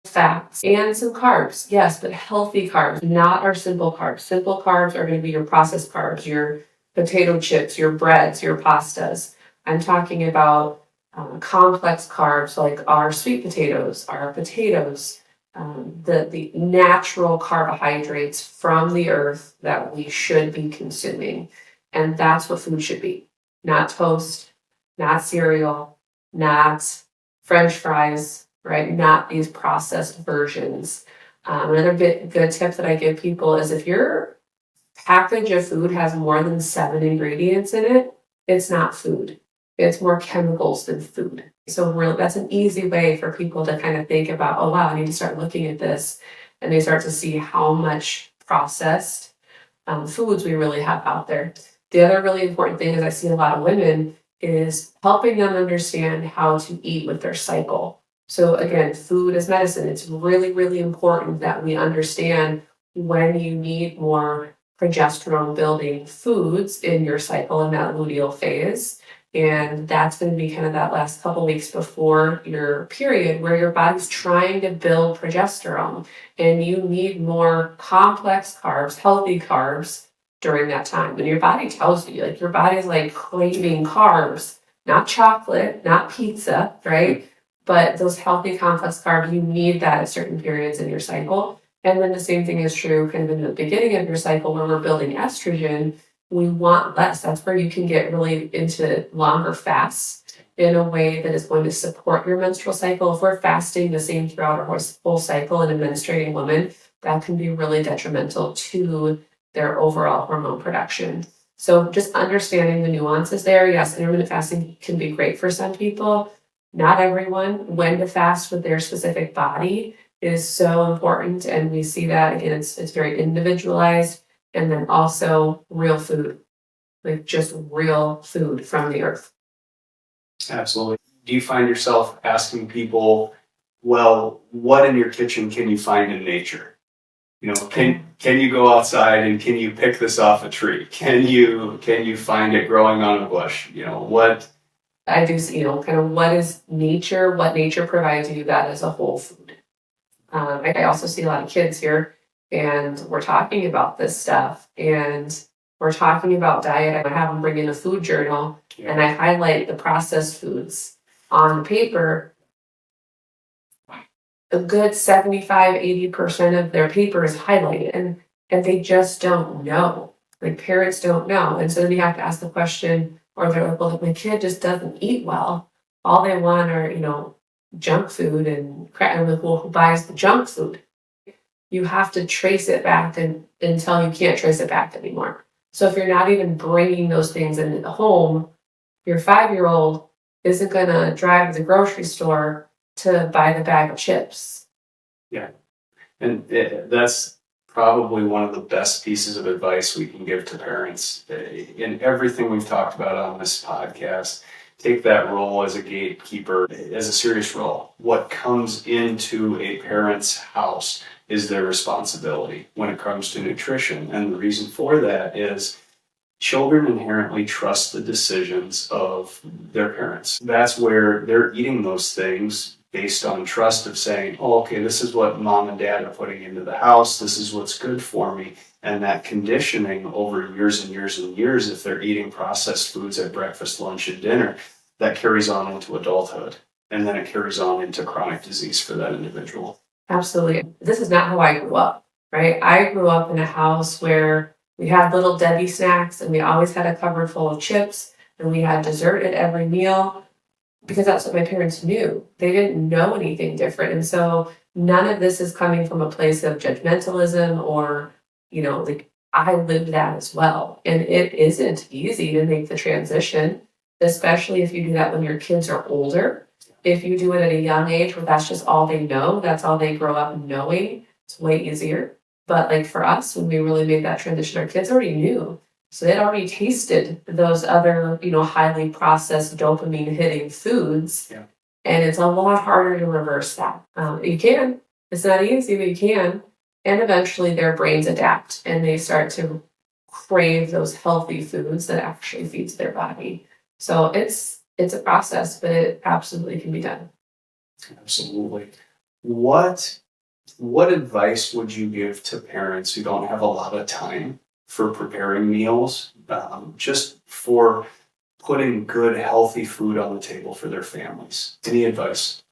fats, and some carbs. Yes, but healthy carbs, not our simple carbs. Simple carbs are going to be your processed carbs, your potato chips, your breads, your pastas. I'm talking about complex carbs like our sweet potatoes, our potatoes, the natural carbohydrates from the earth that we should be consuming. And that's what food should be. Not toast, not cereal, not French fries, right? Not these processed versions. Another good tip that I give people is, if your package of food has more than 7 ingredients in it, it's not food. It's more chemicals than food. So that's an easy way for people to kind of think about, oh, wow, I need to start looking at this. And they start to see how much processed foods we really have out there. The other really important thing is, I see a lot of women, is helping them understand how to eat with their cycle. So again, food is medicine. It's really, really important that we understand when you need more progesterone building foods in your cycle in that luteal phase, And that's going to be kind of that last couple weeks before your period where your body's trying to build progesterone and you need more complex carbs, healthy carbs during that time. And your body tells you, like your body's like craving carbs, not chocolate, not pizza, right? But those healthy complex carbs, you need that at certain periods in your cycle. And then the same thing is true kind of in the beginning of your cycle when we're building estrogen. We want less. That's where you can get really into longer fasts in a way that is going to support your menstrual cycle. If we're fasting the same throughout our whole cycle in a menstruating woman, that can be really detrimental to their overall hormone production. So just understanding the nuances there. Yes, intermittent fasting can be great for some people. Not everyone. When to fast with their specific body is so important. And we see that, again, it's very individualized. And then also real food, like just real food from the earth. Absolutely. Do you find yourself asking people, well, what in your kitchen can you find in nature? You know, can you go outside and can you pick this off a tree? Can you find it growing on a bush? You know, what I do see, kind of what is nature, what nature provides you, that is a whole food. I also see a lot of kids here and we're talking about this stuff and we're talking about diet. I have them bring in a food journal and I highlight the processed foods on paper. A good 75-80% of their paper is highlighted and they just don't know. Like parents don't know. And so then you have to ask the question, or they're like, well, my kid just doesn't eat well. All they want are, junk food and crap. I'm like, well, who buys the junk food? You have to trace it back until you can't trace it back anymore. So if you're not even bringing those things into the home, your 5-year-old isn't going to drive to the grocery store to buy the bag of chips. Yeah. And that's probably one of the best pieces of advice we can give to parents. In everything we've talked about on this podcast, take that role as a gatekeeper as a serious role. What comes into a parent's house is their responsibility when it comes to nutrition. And the reason for that is children inherently trust the decisions of their parents. That's where they're eating those things based on trust of saying, oh, okay, this is what mom and dad are putting into the house. This is what's good for me. And that conditioning over years and years and years, if they're eating processed foods at breakfast, lunch, and dinner, that carries on into adulthood. And then it carries on into chronic disease for that individual. Absolutely. This is not how I grew up, right? I grew up in a house where we had little Debbie snacks and we always had a cupboard full of chips and we had dessert at every meal because that's what my parents knew. They didn't know anything different. And so none of this is coming from a place of judgmentalism or, like I lived that as well. And it isn't easy to make the transition, especially if you do that when your kids are older. If you do it at a young age where that's just all they know, that's all they grow up knowing, it's way easier. But like for us, when we really made that transition, our kids already knew. So they'd already tasted those other, highly processed dopamine hitting foods. Yeah. And it's a lot harder to reverse that. You can. It's not easy, but you can. And eventually their brains adapt and they start to crave those healthy foods that actually feeds their body. So it's a process, but it absolutely can be done. Absolutely. What advice would you give to parents who don't have a lot of time for preparing meals, just for putting good, healthy food on the table for their families? Any advice?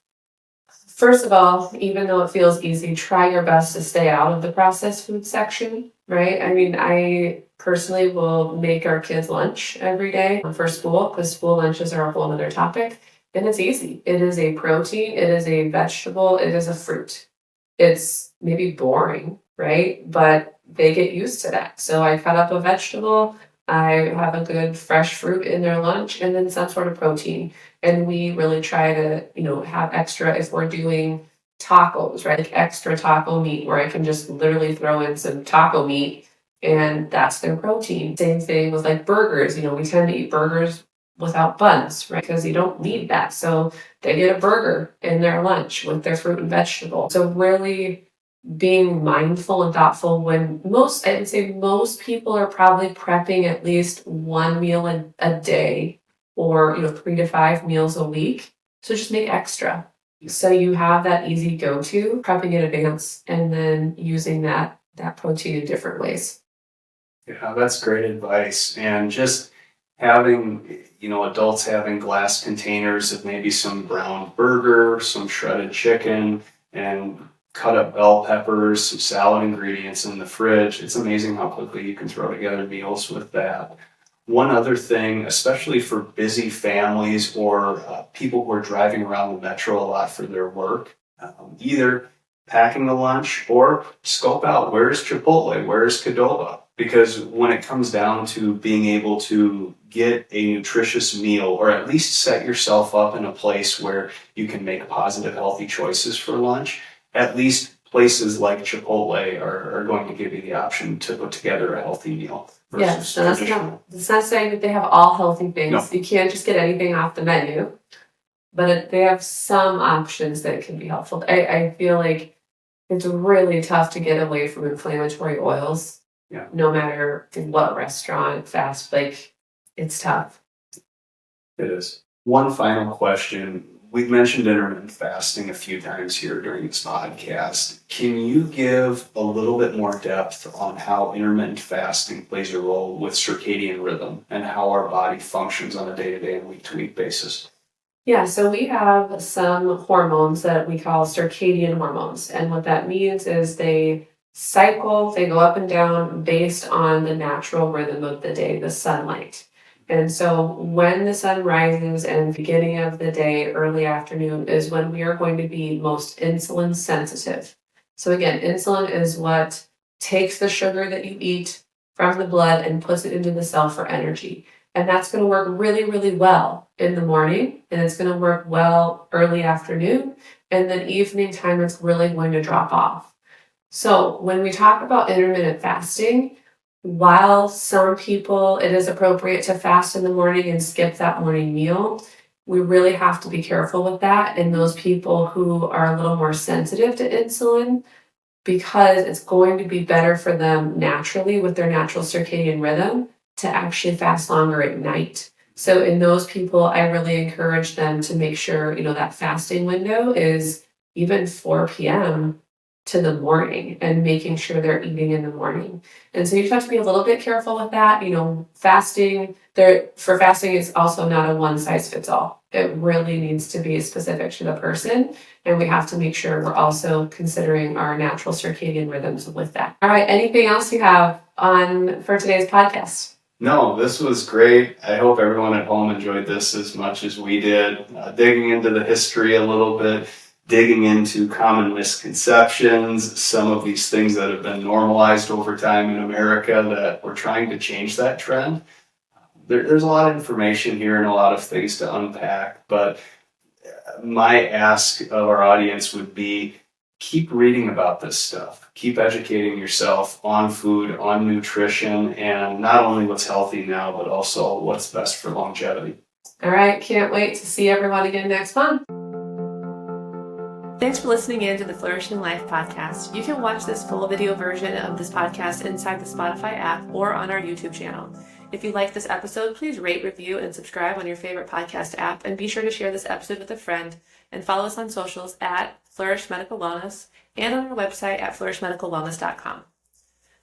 First of all, even though it feels easy, try your best to stay out of the processed food section, right? I mean, I personally will make our kids lunch every day for school because school lunches are a whole other topic. And it's easy. It is a protein, it is a vegetable, it is a fruit. It's maybe boring, right? But they get used to that. So I cut up a vegetable, I have a good fresh fruit in their lunch, and then some sort of protein. And we really try to, have extra if we're doing tacos, right? Like extra taco meat where I can just literally throw in some taco meat and that's their protein. Same thing with like burgers. We tend to eat burgers without buns, right? Because you don't need that. So they get a burger in their lunch with their fruit and vegetable. So really being mindful and thoughtful when I would say most people are probably prepping at least one meal a day or 3 to 5 meals a week. So just make extra. So you have that easy go-to, prepping in advance, and then using that protein in different ways. Yeah, that's great advice. And just having, adults having glass containers of maybe some browned burger, some shredded chicken, and cut up bell peppers, some salad ingredients in the fridge. It's amazing how quickly you can throw together meals with that. One other thing, especially for busy families or people who are driving around the metro a lot for their work, either packing a lunch or scope out where's Chipotle, where's Qdoba. Because when it comes down to being able to get a nutritious meal, or at least set yourself up in a place where you can make positive, healthy choices for lunch, at least places like Chipotle are going to give you the option to put together a healthy meal. Yes, and that's not saying that they have all healthy things. No. You can't just get anything off the menu, but they have some options that can be helpful. I feel like it's really tough to get away from inflammatory oils. Yeah. No matter what restaurant, it's tough. It is. One final question. We've mentioned intermittent fasting a few times here during this podcast. Can you give a little bit more depth on how intermittent fasting plays a role with circadian rhythm and how our body functions on a day-to-day and week-to-week basis? Yeah, so we have some hormones that we call circadian hormones. And what that means is they cycle, they go up and down based on the natural rhythm of the day, the sunlight. And so when the sun rises and beginning of the day, early afternoon, is when we are going to be most insulin sensitive. So again, insulin is what takes the sugar that you eat from the blood and puts it into the cell for energy. And that's going to work really, really well in the morning, and it's going to work well early afternoon, and then evening time it's really going to drop off. So when we talk about intermittent fasting, while some people it is appropriate to fast in the morning and skip that morning meal, we really have to be careful with that. And those people who are a little more sensitive to insulin, because it's going to be better for them naturally with their natural circadian rhythm to actually fast longer at night. So in those people, I really encourage them to make sure, that fasting window is even 4 p.m. to the morning, and making sure they're eating in the morning. And so you just have to be a little bit careful with that. Fasting, for fasting, it's also not a one size fits all. It really needs to be specific to the person. And we have to make sure we're also considering our natural circadian rhythms with that. All right, anything else you have for today's podcast? No, this was great. I hope everyone at home enjoyed this as much as we did. Digging into the history a little bit, digging into common misconceptions, some of these things that have been normalized over time in America that we're trying to change that trend. There's a lot of information here and a lot of things to unpack, but my ask of our audience would be keep reading about this stuff. Keep educating yourself on food, on nutrition, and not only what's healthy now, but also what's best for longevity. All right, can't wait to see everyone again next month. Thanks for listening in to the Flourishing Life podcast. You can watch this full video version of this podcast inside the Spotify app or on our YouTube channel. If you like this episode, please rate, review, and subscribe on your favorite podcast app, and be sure to share this episode with a friend, and follow us on socials at Flourish Medical Wellness and on our website at flourishmedicalwellness.com.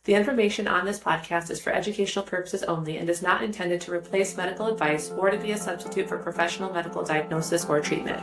The information on this podcast is for educational purposes only and is not intended to replace medical advice or to be a substitute for professional medical diagnosis or treatment.